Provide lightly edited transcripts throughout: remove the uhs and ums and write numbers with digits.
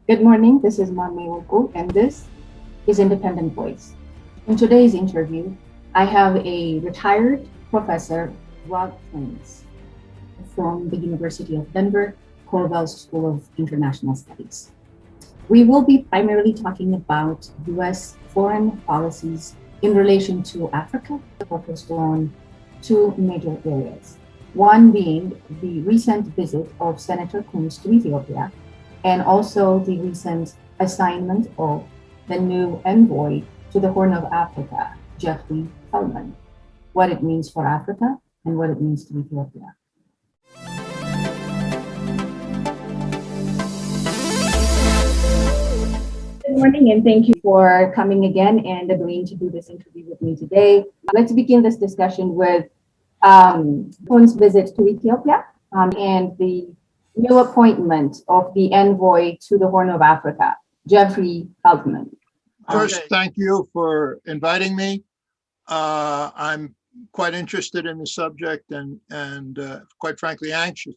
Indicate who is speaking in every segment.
Speaker 1: Good morning, this is Mami Woko, and this is Independent Voice. In today's interview, I have a retired professor, Rob Twins, from the University of Denver, Corvallis School of International Studies. We will be primarily talking about US foreign policies in relation to Africa, focused on two major areas. One being the recent visit of Senator Coons to Ethiopia, and also the recent assignment of the new envoy to the Horn of Africa, Jeffrey Feldman, what it means for Africa and what it means to Ethiopia. Good morning, and thank you for coming again and agreeing to do this interview with me today. Let's begin this discussion with Coon's visit to Ethiopia and the new appointment of the envoy to the Horn of Africa, Jeffrey Feldman.
Speaker 2: First, thank you for inviting me. I'm quite interested in the subject and quite frankly anxious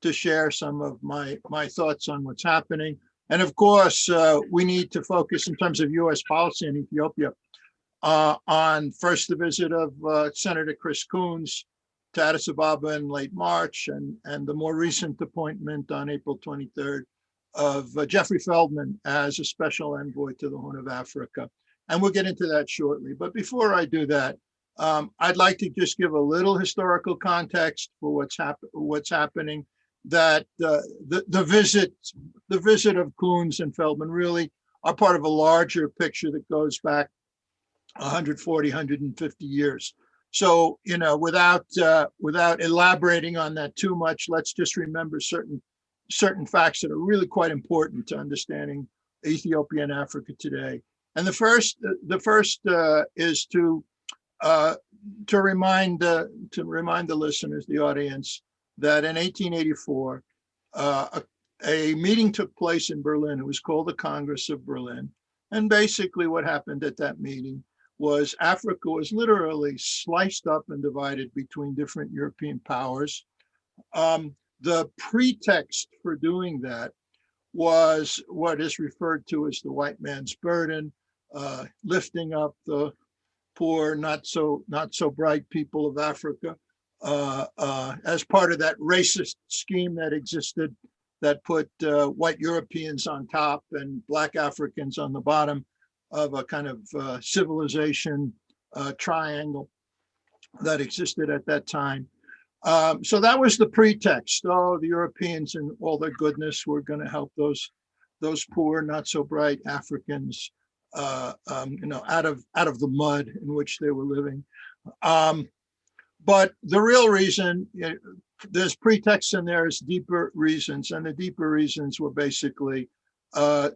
Speaker 2: to share some of my thoughts on what's happening. And of course, we need to focus in terms of U.S. policy in Ethiopia on first the visit of Senator Chris Coons to Addis Ababa in late March, and the more recent appointment on April 23rd of Jeffrey Feldman as a special envoy to the Horn of Africa. And we'll get into that shortly. But before I do that, I'd like to just give a little historical context for what's happening. That the visit of Coons and Feldman really are part of a larger picture that goes back 140, 150 years. So, without elaborating on that too much, let's just remember certain facts that are really quite important to understanding Ethiopia and Africa today. And the first is to remind the listeners, the audience, that in 1884, a meeting took place in Berlin. It was called the Congress of Berlin. And basically what happened at that meeting was Africa was literally sliced up and divided between different European powers. The pretext for doing that was what is referred to as the white man's burden, lifting up the poor, not so bright people of Africa, as part of that racist scheme that existed that put white Europeans on top and black Africans on the bottom of a kind of civilization triangle that existed at that time. So that was the pretext. Oh, the Europeans and all their goodness were going to help those poor, not so bright Africans, out of the mud in which they were living. But the real reason, there's pretext and there's deeper reasons, and the deeper reasons were basically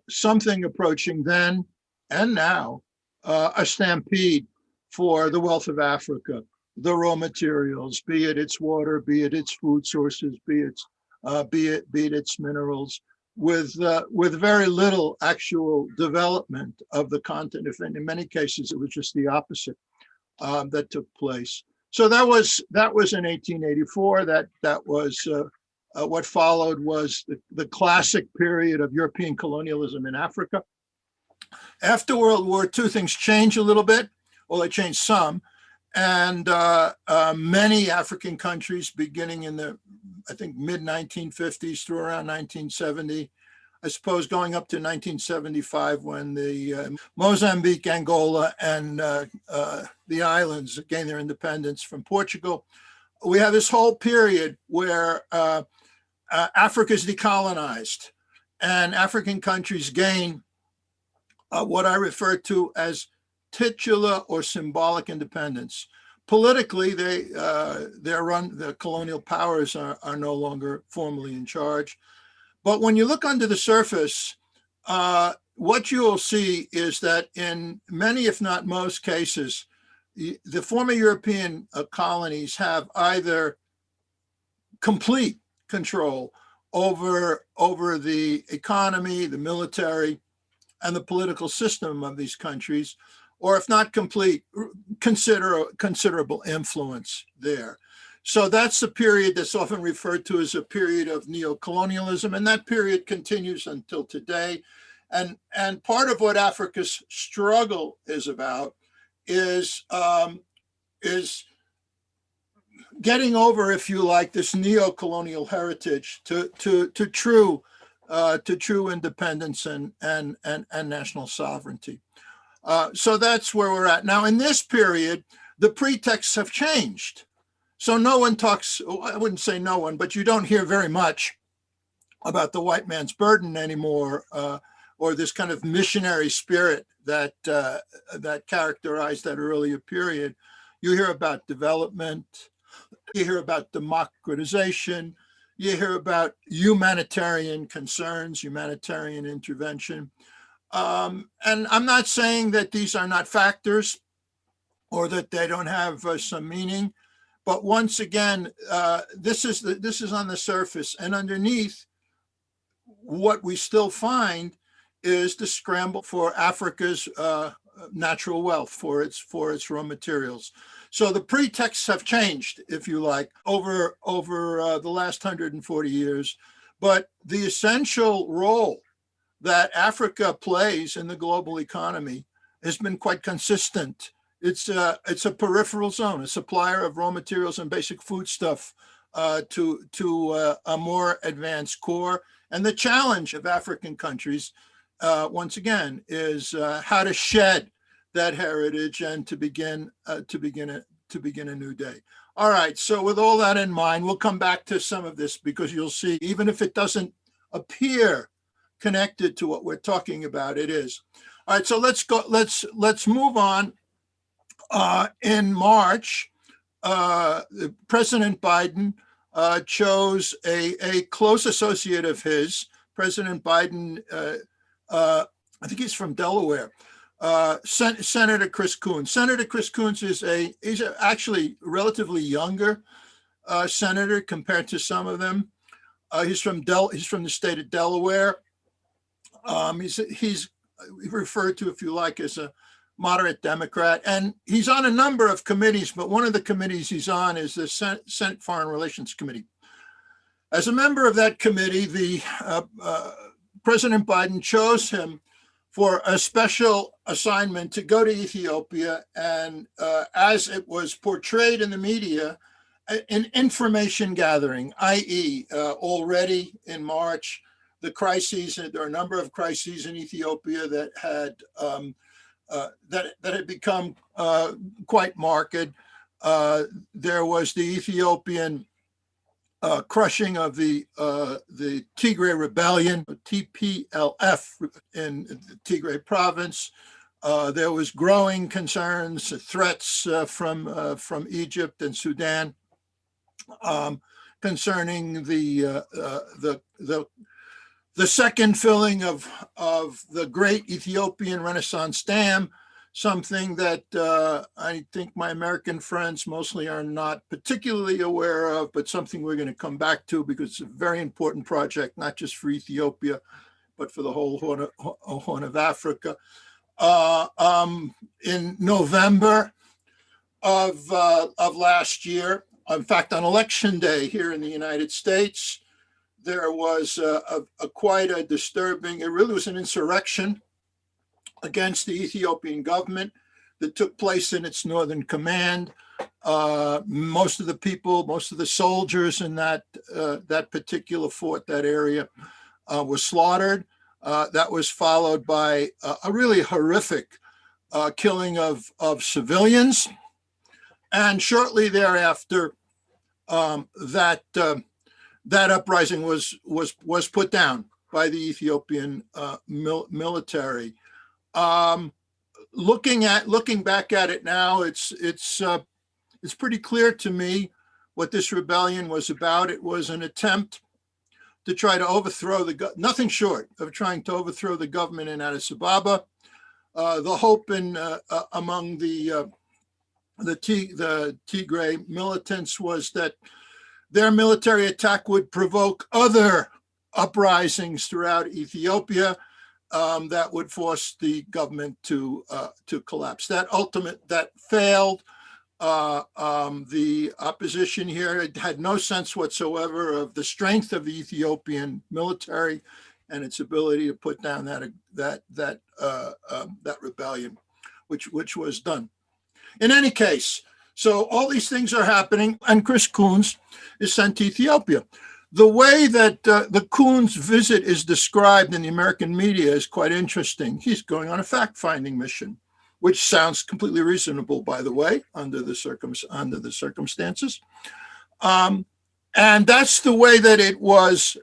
Speaker 2: something approaching then and now a stampede for the wealth of Africa, the raw materials, be it its water, be it its food sources, be it its minerals, with very little actual development of the continent. If in many cases it was just the opposite that took place. So that was in 1884. That was what followed was the classic period of European colonialism in Africa. After World War II, things changed a little bit. Well, they changed some, and many African countries, beginning in the, I think, mid-1950s through around 1970, I suppose going up to 1975 when the Mozambique, Angola, and the islands gained their independence from Portugal. We have this whole period where Africa is decolonized and African countries gain what I refer to as titular or symbolic independence. Politically, the colonial powers are no longer formally in charge. But when you look under the surface, what you will see is that in many, if not most cases, the former European colonies have either complete control over the economy, the military, and the political system of these countries, or if not complete, considerable influence there. So that's the period that's often referred to as a period of neocolonialism, and that period continues until today. And part of what Africa's struggle is about is getting over, if you like, this neo-colonial heritage to true independence and national sovereignty. So that's where we're at now. In this period, the pretexts have changed. So no one talks, I wouldn't say no one, but you don't hear very much about the white man's burden anymore, or this kind of missionary spirit that characterized that earlier period. You hear about development, you hear about democratization, you hear about humanitarian concerns, humanitarian intervention. And I'm not saying that these are not factors or that they don't have some meaning. But once again, this is on the surface, and underneath, what we still find is the scramble for Africa's natural wealth, for its raw materials. So the pretexts have changed, if you like, over the last 140 years. But the essential role that Africa plays in the global economy has been quite consistent. It's a peripheral zone, a supplier of raw materials and basic foodstuff to a more advanced core. And the challenge of African countries, once again, is how to shed that heritage and to begin a new day. All right. So with all that in mind, we'll come back to some of this, because you'll see, even if it doesn't appear connected to what we're talking about, it is. All right. So let's go. Let's move on. In March, President Biden chose a close associate of his. President Biden, I think he's from Delaware, Senator Chris Coons. Senator Chris Coons is he's actually relatively younger senator compared to some of them. He's from the state of Delaware. He's referred to, if you like, as a moderate Democrat, and he's on a number of committees, but one of the committees he's on is the Senate Foreign Relations Committee. As a member of that committee, the President Biden chose him for a special assignment to go to Ethiopia, and as it was portrayed in the media, an information gathering, i.e., already in March, the crises, there are a number of crises in Ethiopia that had become quite marked. There was the Ethiopian crushing of the Tigray rebellion, TPLF, in the Tigray province. There was growing concerns, threats from Egypt and Sudan concerning the second filling of the great Ethiopian Renaissance Dam, something that I think my American friends mostly are not particularly aware of, but something we're going to come back to, because it's a very important project, not just for Ethiopia, but for the whole Horn of Africa. In November of last year, in fact, on Election Day here in the United States, there was quite a disturbing, it really was an insurrection against the Ethiopian government that took place in its northern command. Most of the soldiers in that particular fort, that area, were slaughtered. That was followed by a really horrific killing of civilians. And shortly thereafter, that uprising was put down by the Ethiopian military. Looking back at it now, it's pretty clear to me what this rebellion was about. It was an attempt to try to overthrow nothing short of trying to overthrow the government in Addis Ababa. The hope among the Tigray militants was that their military attack would provoke other uprisings throughout Ethiopia that would force the government to collapse. That failed. The opposition here had no sense whatsoever of the strength of the Ethiopian military and its ability to put down that rebellion, which was done. In any case, so all these things are happening, and Chris Coons is sent to Ethiopia. The way that the Coons visit is described in the American media is quite interesting. He's going on a fact-finding mission, which sounds completely reasonable, by the way, under the circumstances. And that's the way that it was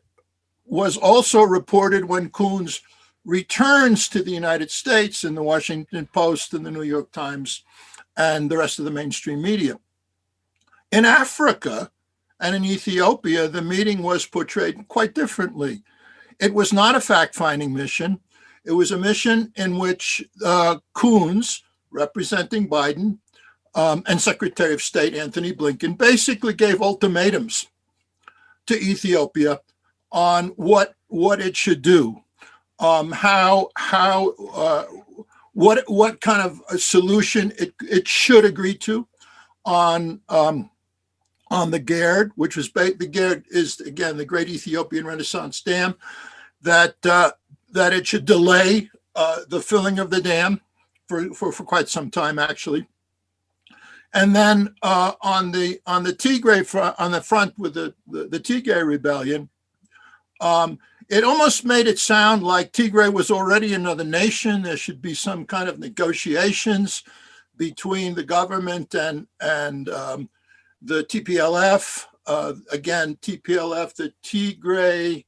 Speaker 2: also reported when Coons returns to the United States in the Washington Post and the New York Times and the rest of the mainstream media. In Africa and in Ethiopia, the meeting was portrayed quite differently. It was not a fact-finding mission. It was a mission in which Coons, representing Biden, and Secretary of State Anthony Blinken basically gave ultimatums to Ethiopia on what it should do, what kind of a solution it should agree to on the GERD, which was the GERD is again the Great Ethiopian Renaissance Dam, that it should delay the filling of the dam for quite some time actually, and then on the Tigray front, on the front with the Tigray rebellion. It almost made it sound like Tigray was already another nation. There should be some kind of negotiations between the government and the TPLF. Again, TPLF, the Tigray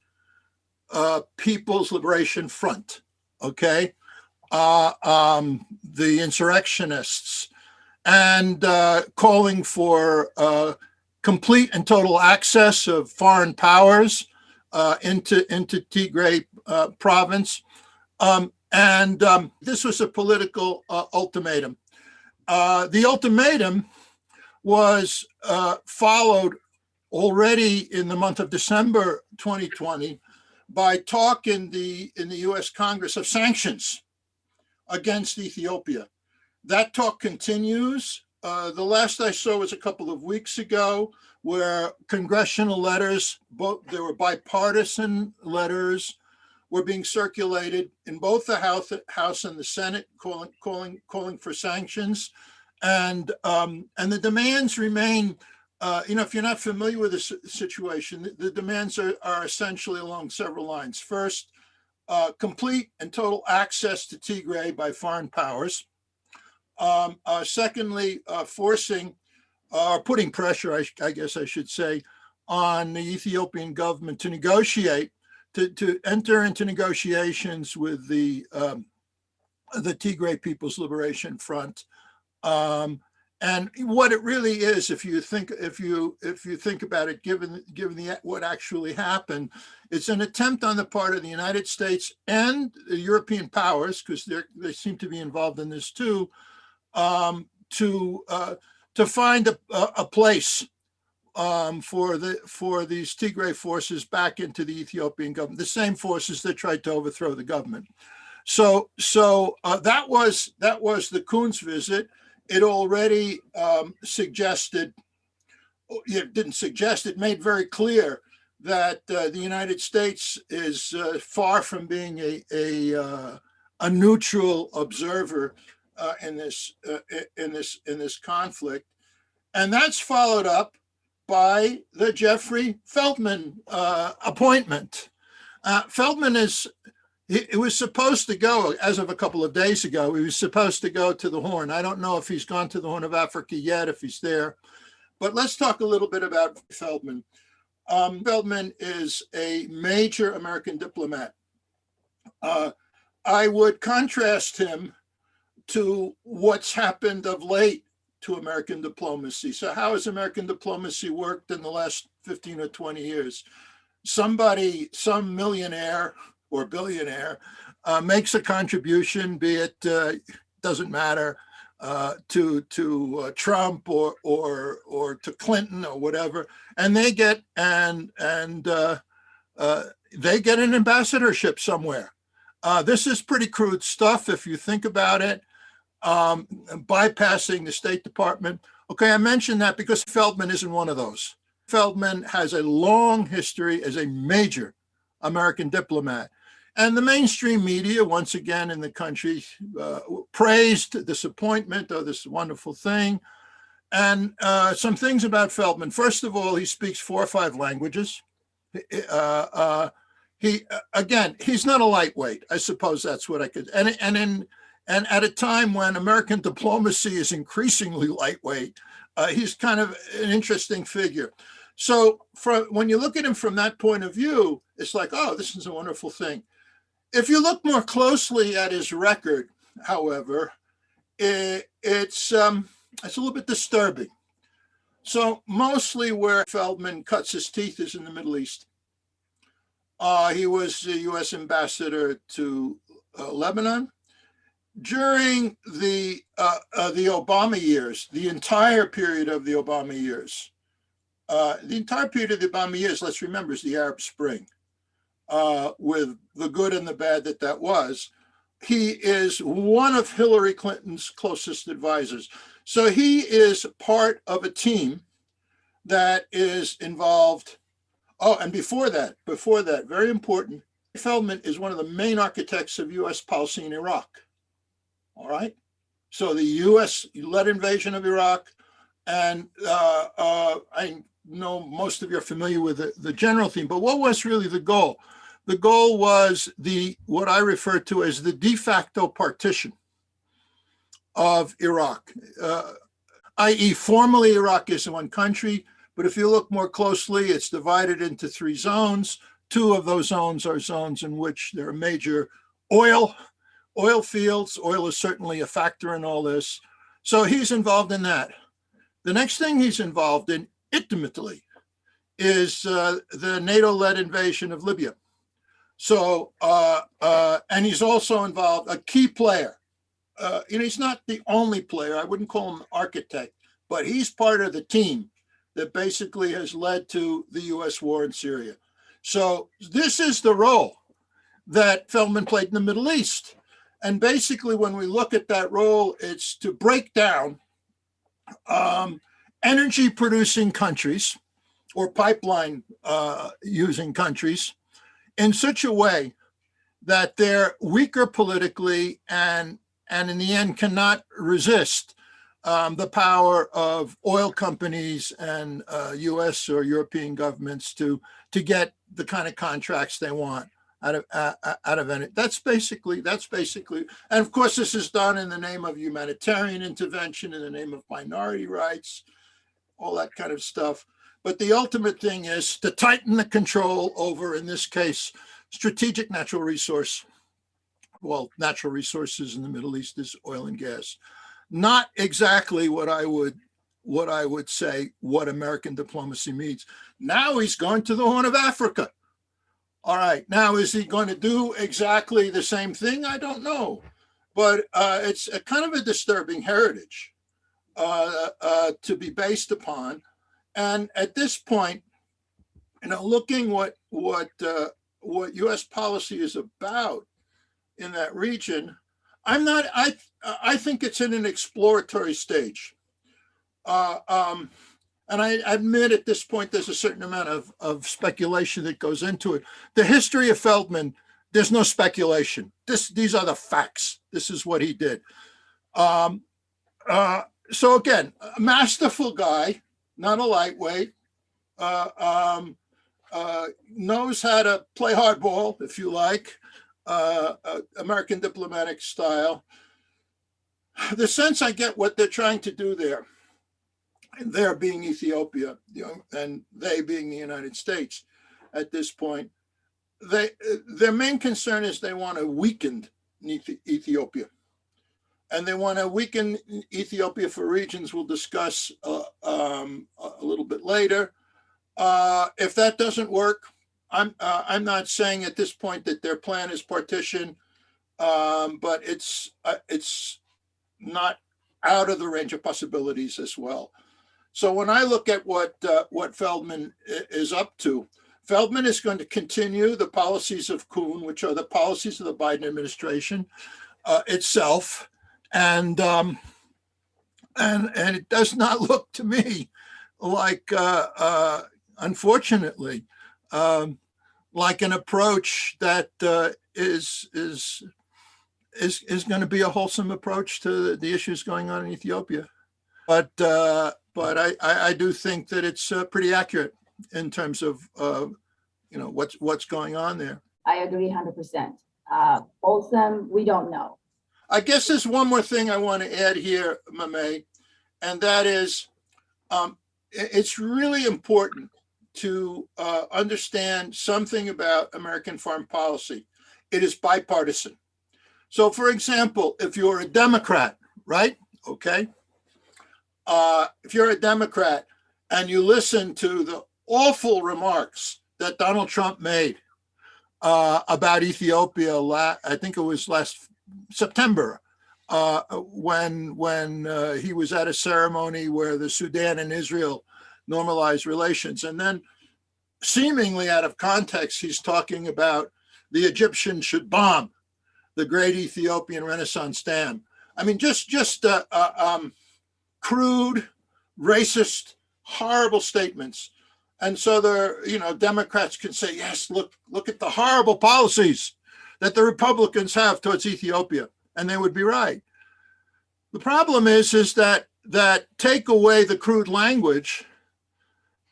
Speaker 2: People's Liberation Front, okay? The insurrectionists, and calling for complete and total access of foreign powers into Tigray province. And this was a political ultimatum. The ultimatum was followed already in the month of December 2020 by talk in the US Congress of sanctions against Ethiopia. That talk continues. The last I saw was a couple of weeks ago, where congressional letters, there were bipartisan letters, were being circulated in both the House and the Senate, calling for sanctions, and the demands remain. If you're not familiar with the situation, the demands are essentially along several lines. First, complete and total access to Tigray by foreign powers. Secondly, forcing or putting pressure, I guess I should say, on the Ethiopian government to negotiate, to enter into negotiations with the Tigray People's Liberation Front. And what it really is, if you think about it, given what actually happened, it's an attempt on the part of the United States and the European powers, because they seem to be involved in this too, to find a place for these Tigray forces back into the Ethiopian government, the same forces that tried to overthrow the government. So that was the Coons visit. It already it made very clear that the United States is far from being a neutral observer in this conflict, and that's followed up by the Jeffrey Feldman appointment. Feldman he was supposed to go, as of a couple of days ago, he was supposed to go to the Horn. I don't know if he's gone to the Horn of Africa yet, if he's there, but let's talk a little bit about Feldman. Feldman is a major American diplomat. I would contrast him to what's happened of late to American diplomacy. So how has American diplomacy worked in the last 15 or 20 years? Some millionaire or billionaire makes a contribution, be it doesn't matter, to Trump or to Clinton or whatever, and they get an ambassadorship somewhere. This is pretty crude stuff if you think about it. Bypassing the State Department. Okay, I mentioned that because Feldman isn't one of those. Feldman has a long history as a major American diplomat. And the mainstream media, once again in the country, praised this appointment or this wonderful thing. And some things about Feldman. First of all, he speaks 4 or 5 languages. He's not a lightweight. I suppose that's what I could. And at a time when American diplomacy is increasingly lightweight, he's kind of an interesting figure. So when you look at him from that point of view, it's like, oh, this is a wonderful thing. If you look more closely at his record, however, it's a little bit disturbing. So mostly where Feldman cuts his teeth is in the Middle East. He was the U.S. ambassador to Lebanon. During the Obama years, the entire period of the Obama years, let's remember, is the Arab Spring, with the good and the bad that was. He is one of Hillary Clinton's closest advisors. So he is part of a team that is involved. Oh, and before that, very important, Feldman is one of the main architects of U.S. policy in Iraq. All right. So the U.S.-led invasion of Iraq, and I know most of you are familiar with the general theme, but what was really the goal? The goal was what I refer to as the de facto partition of Iraq, i.e. formally Iraq is one country, but if you look more closely, it's divided into 3 zones. 2 of those zones are zones in which there are major oil fields. Oil is certainly a factor in all this. So he's involved in that. The next thing he's involved in intimately is the NATO-led invasion of Libya. So, and he's also involved, a key player. He's not the only player. I wouldn't call him an architect, but he's part of the team that basically has led to the U.S. war in Syria. So this is the role that Feldman played in the Middle East. And basically, when we look at that role, it's to break down energy-producing countries or pipeline-using countries in such a way that they're weaker politically and in the end cannot resist the power of oil companies and U.S. or European governments to get the kind of contracts they want out of it. That's basically, and of course this is done in the name of humanitarian intervention, in the name of minority rights, all that kind of stuff. But the ultimate thing is to tighten the control over, in this case, strategic natural resource. Well, natural resources in the Middle East is oil and gas. Not exactly what I would say what American diplomacy means. Now he's going to the Horn of Africa. All right, now is he going to do exactly the same thing? I don't know, but it's a kind of a disturbing heritage to be based upon. And at this point, looking what U.S. policy is about in that region, I think it's in an exploratory stage. And I admit at this point, there's a certain amount of speculation that goes into it. The history of Feldman, there's no speculation. These are the facts. This is what he did. So again, a masterful guy, not a lightweight, knows how to play hardball, if you like, American diplomatic style. The sense I get what they're trying to do there, and there being Ethiopia, and they being the United States at this point, their main concern is they want to weaken Ethiopia. And they want to weaken Ethiopia for reasons we'll discuss a little bit later. If that doesn't work, I'm not saying at this point that their plan is partition, but it's not out of the range of possibilities as well. So when I look at what Feldman is up to, Feldman is going to continue the policies of Coon, which are the policies of the Biden administration itself. And And it does not look to me like, unfortunately, um, like an approach that is going to be a wholesome approach to the issues going on in Ethiopia. But I do think that it's pretty accurate in terms of what's going on there.
Speaker 1: I agree 100%. Wholesome, we don't know.
Speaker 2: I guess there's one more thing I want to add here, Mame, and that is it's really important to understand something about American foreign policy. It is bipartisan. So, for example, if you're a Democrat, right? Okay. If you're a Democrat and you listen to the awful remarks that Donald Trump made about Ethiopia, I think it was last September, when he was at a ceremony where the Sudan and Israel normalized relations. And then seemingly out of context, he's talking about the Egyptians should bomb the great Ethiopian Renaissance dam. I mean, just crude, racist, horrible statements. And so Democrats can say, yes, look at the horrible policies that the Republicans have towards Ethiopia. And they would be right. The problem is that take away the crude language,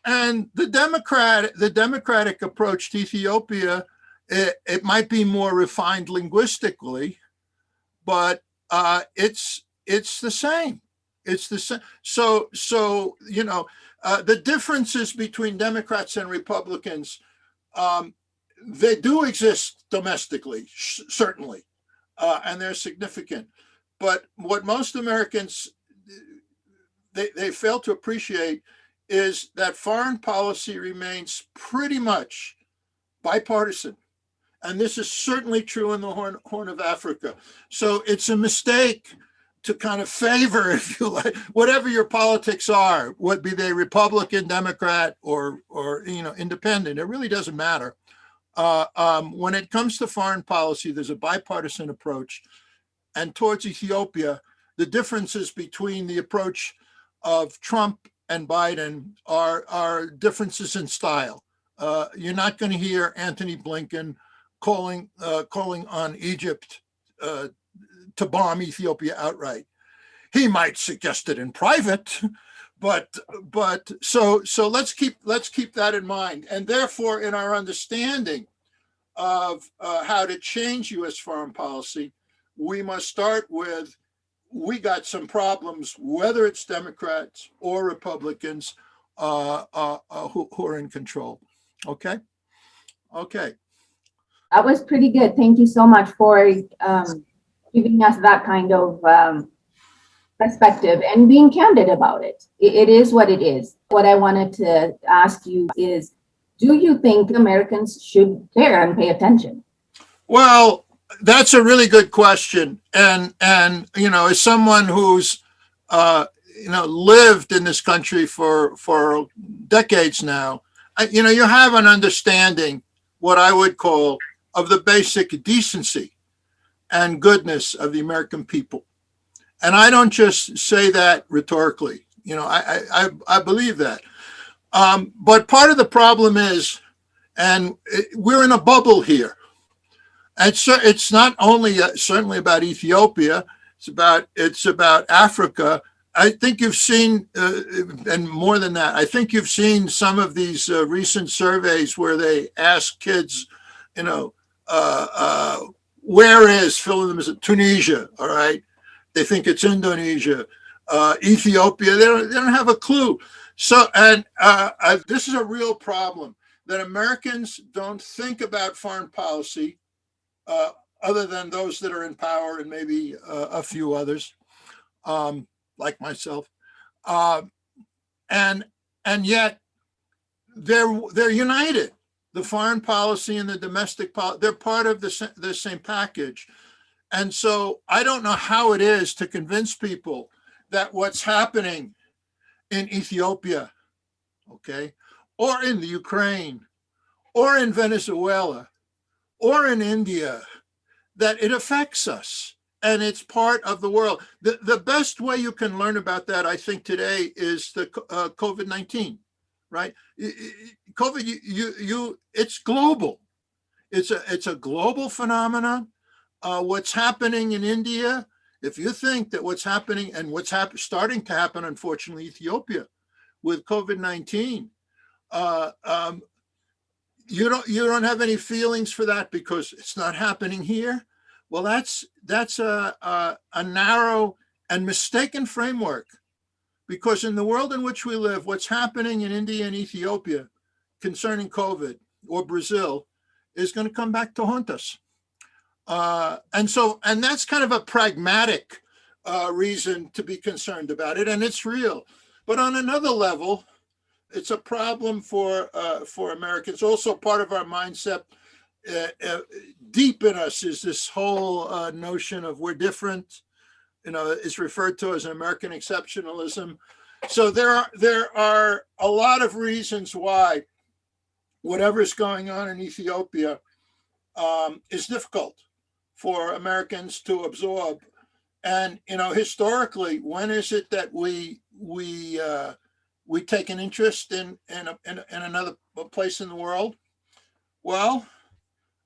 Speaker 2: and the Democratic approach to Ethiopia, it might be more refined linguistically, but it's the same. It's the same. So the differences between Democrats and Republicans, they do exist domestically, certainly, and they're significant. But what most Americans they fail to appreciate is that foreign policy remains pretty much bipartisan. And this is certainly true in the Horn of Africa. So it's a mistake to kind of favor, if you like, whatever your politics are, what be they Republican, Democrat, or independent. It really doesn't matter. When it comes to foreign policy, there's a bipartisan approach. And towards Ethiopia, the differences between the approach of Trump and Biden are differences in style. You're not going to hear Anthony Blinken calling on Egypt to bomb Ethiopia outright. He might suggest it in private, but so let's keep that in mind. And therefore, in our understanding of how to change U.S. foreign policy, we must start with, we got some problems, whether it's Democrats or Republicans who are in control. Okay.
Speaker 1: That was pretty good. Thank you so much for giving us that kind of perspective and being candid about it. It is what it is. What I wanted to ask you is, do you think Americans should care and pay attention?
Speaker 2: Well, that's a really good question. And as someone who's lived in this country for decades now, you have an understanding, what I would call, of the basic decency and goodness of the American people. And I don't just say that rhetorically. I believe that. But part of the problem is, and we're in a bubble here. It's not only certainly about Ethiopia. It's about Africa. I think you've seen, and more than that, I think you've seen some of these recent surveys where they ask kids, where is, fill in them as Tunisia, all right? They think it's Indonesia, Ethiopia. They don't have a clue. So, and this is a real problem, that Americans don't think about foreign policy, other than those that are in power and maybe a few others, like myself, and yet they're united. The foreign policy and the domestic policy, they're part of the same package. And so I don't know how it is to convince people that what's happening in Ethiopia, okay, or in the Ukraine, or in Venezuela, or in India, that it affects us. and it's part of the world. The best way you can learn about that, I think, today is the COVID-19, right? COVID, it's global. It's a global phenomenon. What's happening in India, if you think that what's happening and what's starting to happen, unfortunately, Ethiopia with COVID-19, you don't have any feelings for that because it's not happening here. Well, that's a narrow and mistaken framework, because in the world in which we live, what's happening in India and Ethiopia concerning COVID, or Brazil, is going to come back to haunt us. And that's kind of a pragmatic reason to be concerned about it, and it's real. But on another level, it's a problem for Americans. Also, part of our mindset deep in us is this whole notion of we're different. It's referred to as American exceptionalism. So there are a lot of reasons why whatever's going on in Ethiopia is difficult for Americans to absorb. And historically, when is it that we take an interest in another place in the world? Well,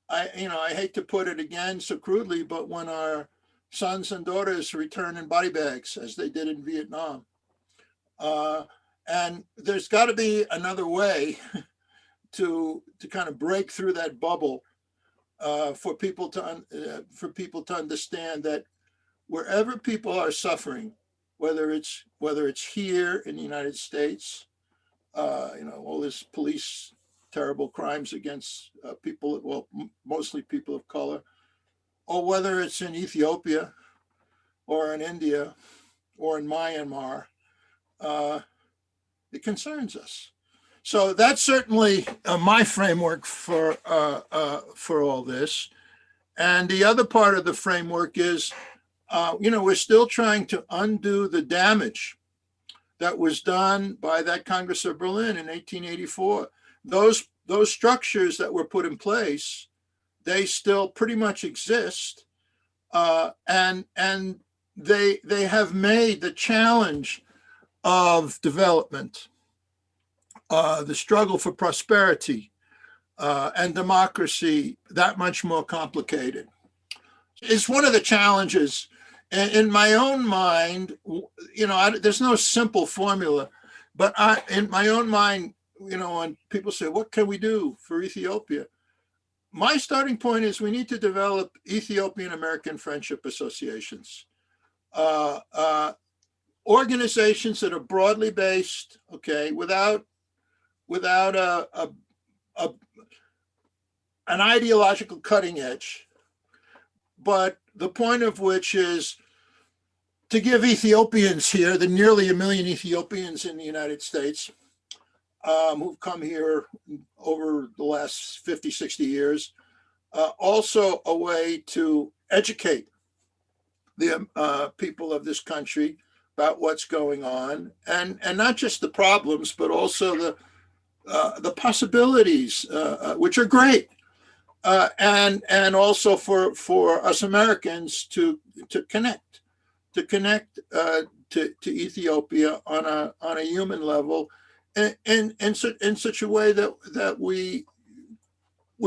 Speaker 2: I hate to put it again so crudely, but when our sons and daughters return in body bags, as they did in Vietnam, and there's got to be another way to kind of break through that bubble for people to understand that wherever people are suffering, whether it's here in the United States, all this police terrible crimes against people, well, mostly people of color, or whether it's in Ethiopia or in India or in Myanmar, it concerns us. So that's certainly my framework for all this. And the other part of the framework is, we're still trying to undo the damage that was done by that Congress of Berlin in 1884. Those structures that were put in place, they still pretty much exist, and they have made the challenge of development, the struggle for prosperity and democracy, that much more complicated. It's one of the challenges. In my own mind, there's no simple formula, but in my own mind, when people say, what can we do for Ethiopia? My starting point is we need to develop Ethiopian American friendship associations, organizations that are broadly based, okay, without an ideological cutting edge, but the point of which is to give Ethiopians here, the nearly 1 million Ethiopians in the United States who've come here over the last 50, 60 years, also a way to educate the people of this country about what's going on, and not just the problems, but also the possibilities, which are great, and also for us Americans to connect to Ethiopia on a human level, in such a way that we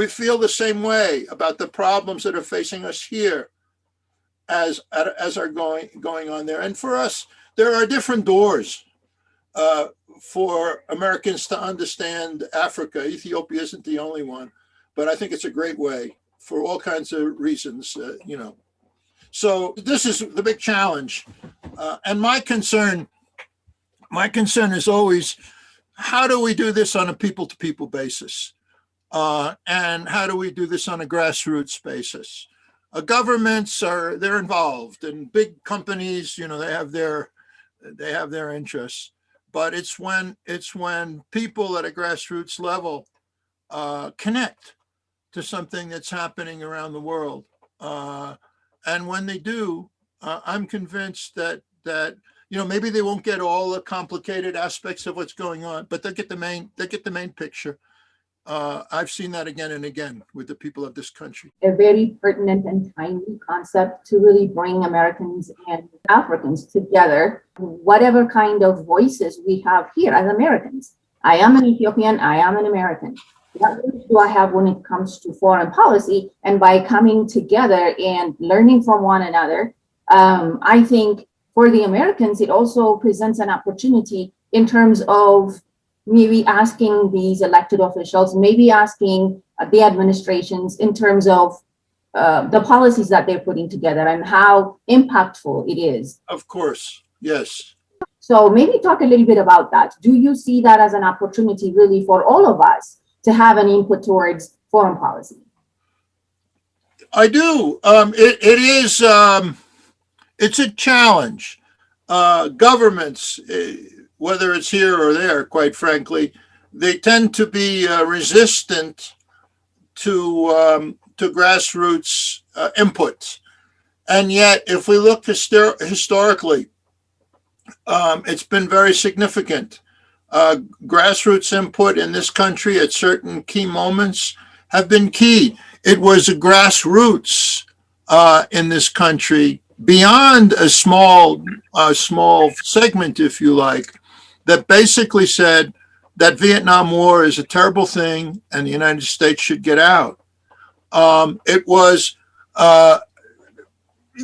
Speaker 2: feel the same way about the problems that are facing us here as are going on there. And for us, there are different doors for Americans to understand Africa. Ethiopia isn't the only one, but I think it's a great way for all kinds of reasons, So this is the big challenge. And my concern is always, how do we do this on a people-to-people basis? And how do we do this on a grassroots basis? Governments they're involved, and big companies, they have their interests. But it's when people at a grassroots level connect to something that's happening around the world, and when they do, I'm convinced that maybe they won't get all the complicated aspects of what's going on, but they'll get the main picture. I've seen that again and again with the people of this country.
Speaker 1: A very pertinent and timely concept to really bring Americans and Africans together, whatever kind of voices we have here as Americans. I am an Ethiopian, I am an American. What voice do I have when it comes to foreign policy? And by coming together and learning from one another, I think for the Americans, it also presents an opportunity in terms of maybe asking these elected officials, maybe asking the administrations in terms of the policies that they're putting together and how impactful it is.
Speaker 2: Of course, yes.
Speaker 1: So maybe talk a little bit about that. Do you see that as an opportunity really for all of us to have an input towards foreign policy?
Speaker 2: I do. It is, it's a challenge. Governments, whether it's here or there, quite frankly, they tend to be resistant to grassroots input. And yet, if we look historically, it's been very significant. Grassroots input in this country at certain key moments have been key. It was a grassroots in this country beyond a small segment, if you like, that basically said that Vietnam War is a terrible thing and the United States should get out. It was,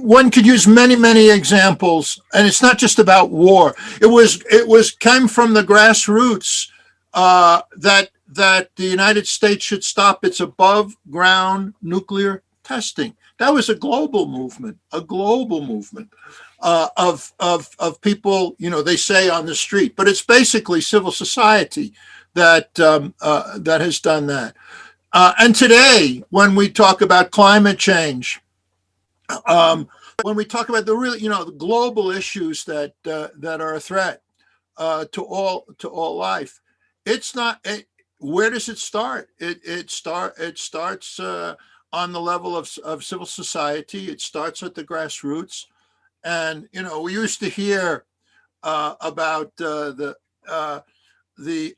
Speaker 2: one could use many examples, and it's not just about war. It came from the grassroots that the United States should stop its above ground nuclear testing. That was a global movement of people, they say on the street, but it's basically civil society that has done that. And today, when we talk about climate change, when we talk about the really, the global issues that are a threat to all life, it's not. Where does it start? It starts on the level of civil society. It starts at the grassroots, and we used to hear about the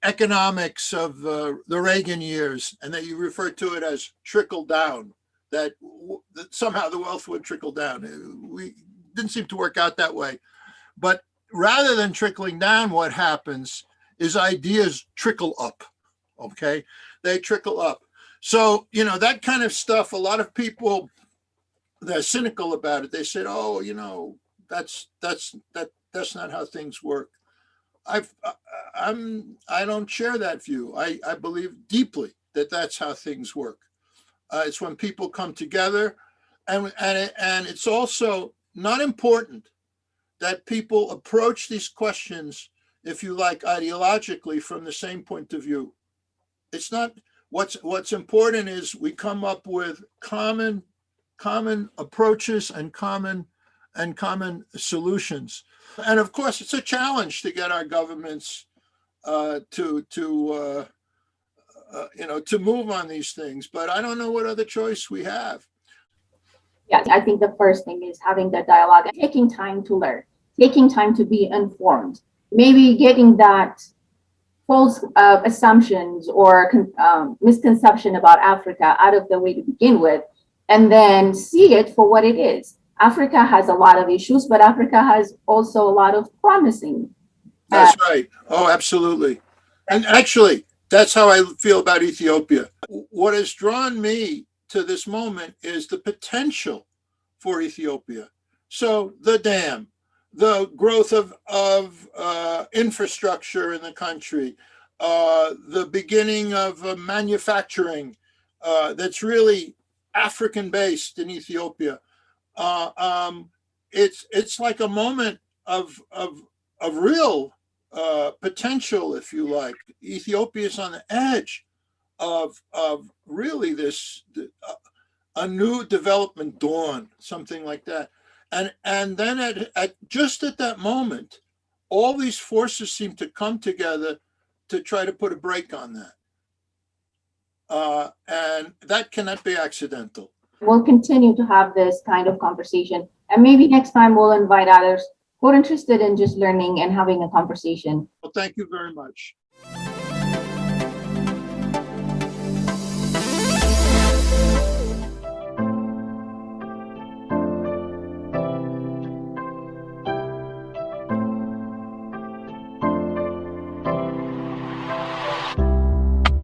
Speaker 2: economics of the Reagan years, and that you refer to it as trickle down. That somehow the wealth would trickle down. We didn't seem to work out that way. But rather than trickling down, what happens is ideas trickle up. Okay, they trickle up. So that kind of stuff. A lot of people, they're cynical about it. They said, "Oh, that's not how things work." I don't share that view. I believe deeply that that's how things work. It's when people come together, and it's also not important that people approach these questions, if you like, ideologically from the same point of view. It's not what's important is we come up with common approaches and common solutions. And of course, it's a challenge to get our governments to move on these things, but I don't know what other choice we have.
Speaker 1: Yes, I think the first thing is having the dialogue and taking time to learn, taking time to be informed, maybe getting that false assumptions or misconception about Africa out of the way to begin with, and then see it for what it is. Africa has a lot of issues, but Africa has also a lot of promising.
Speaker 2: That's right. Oh, absolutely. And actually, that's how I feel about Ethiopia. What has drawn me to this moment is the potential for Ethiopia. So the dam, the growth of infrastructure in the country, the beginning of manufacturing that's really African-based in Ethiopia. It's like a moment of real potential, if you like. Ethiopia is on the edge of really a new development dawn, something like that. And then at that moment, all these forces seem to come together to try to put a brake on that. And that cannot be accidental.
Speaker 1: We'll continue to have this kind of conversation, and maybe next time we'll invite others who are interested in just learning and having a conversation.
Speaker 2: Well, thank you very much.